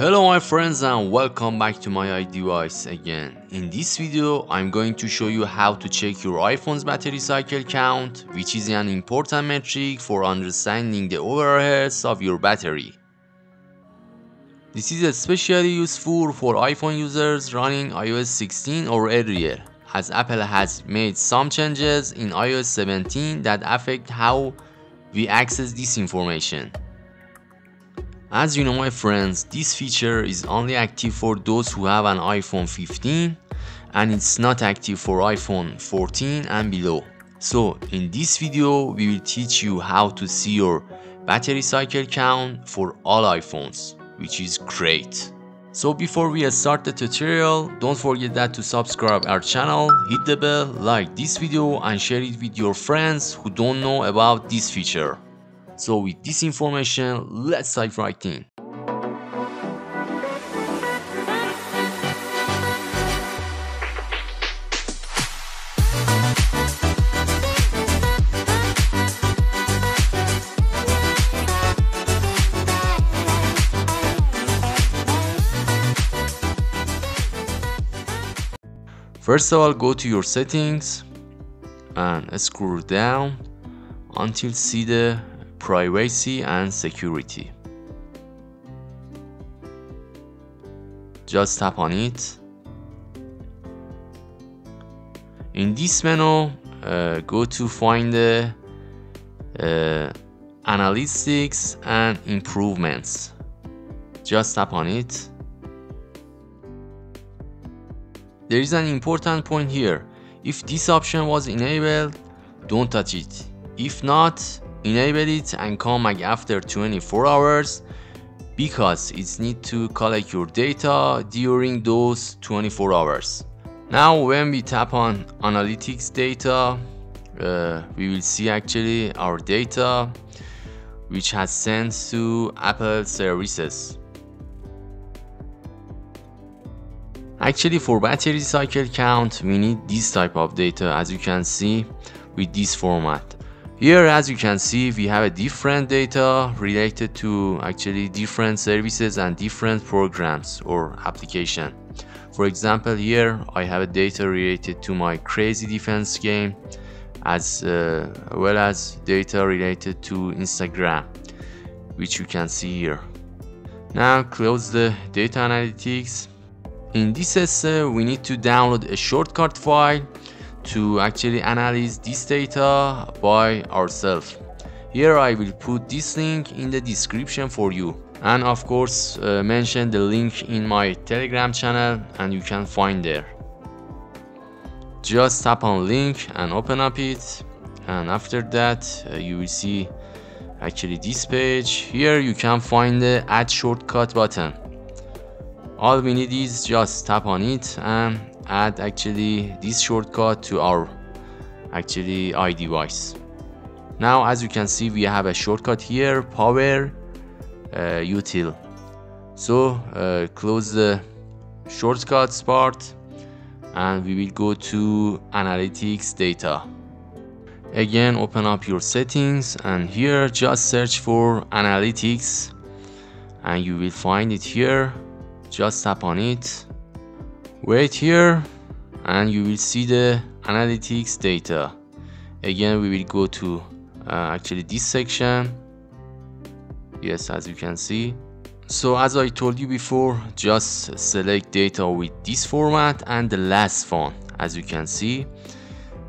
Hello my friends and welcome back to my iDevice again. In this video I'm going to show you how to check your iPhone's battery cycle count, which is an important metric for understanding the overall health of your battery. This is especially useful for iPhone users running iOS 16 or earlier, as Apple has made some changes in iOS 17 that affect how we access this information. As you know my friends, this feature is only active for those who have an iPhone 15 and it's not active for iPhone 14 and below. So in this video we will teach you how to see your battery cycle count for all iPhones, which is great. So before we start the tutorial, don't forget that to subscribe our channel, hit the bell, like this video and share it with your friends who don't know about this feature. So with this information, let's dive right in. First of all, go to your settings and scroll down until see the privacy and security. Just tap on it. In this menu, go to find the analytics and improvements. Just tap on it. There is an important point here. If this option was enabled, don't touch it. If not, enable it and come back after 24 hours because it needs to collect your data during those 24 hours. Now when we tap on analytics data, we will see actually our data which has sent to Apple services. Actually for battery cycle count we need this type of data, as you can see with this format. Here as you can see we have a different data related to actually different services and different programs or application. For example, here I have a data related to my Crazy Defense game as well as data related to Instagram, which you can see here. Now close the data analytics. In this step we need to download a shortcut file to actually analyze this data by ourselves. Here I will put this link in the description for you, and of course mention the link in my Telegram channel and you can find there. Just tap on link and open up it, and after that you will see actually this page. Here you can find the add shortcut button. All we need is just tap on it and add actually this shortcut to our actually iDevice. Now as you can see we have a shortcut here, power util. So close the shortcuts part and we will go to analytics data. Again open up your settings and here just search for analytics and you will find it here. Just tap on it. Wait here and you will see the analytics data. Again we will go to actually this section. Yes, as you can see. So as I told you before, just select data with this format and the last font, as you can see.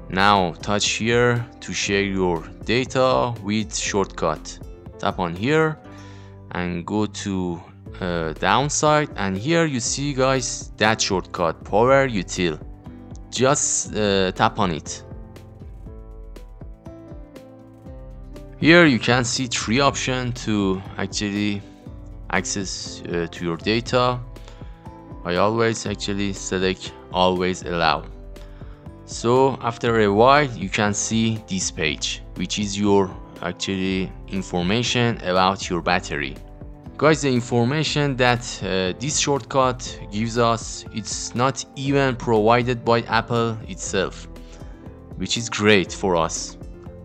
Now touch here to share your data with shortcut. Tap on here and go to downside, and here you see guys that shortcut power util. Just tap on it. Here you can see three options to actually access to your data. I always actually select always allow. So after a while you can see this page, which is your actually information about your battery. Guys, the information that this shortcut gives us, it's not even provided by Apple itself, which is great for us.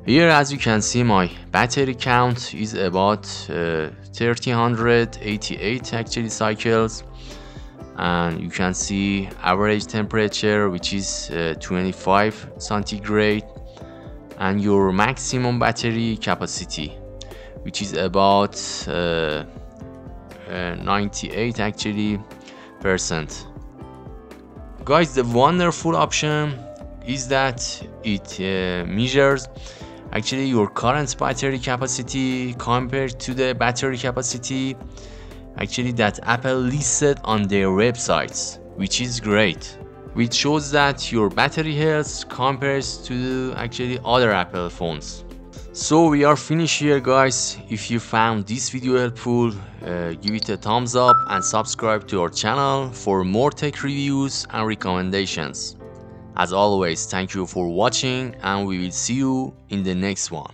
Here, as you can see, my battery count is about 1388 actually cycles, and you can see average temperature, which is 25 centigrade, and your maximum battery capacity, which is about 98 actually percent. Guys, the wonderful option is that it measures actually your current battery capacity compared to the battery capacity actually that Apple listed on their websites, which is great, which shows that your battery health compares to actually other Apple phones. So we are finished here, guys. If you found this video helpful, give it a thumbs up and subscribe to our channel for more tech reviews and recommendations. As always, thank you for watching, and we will see you in the next one.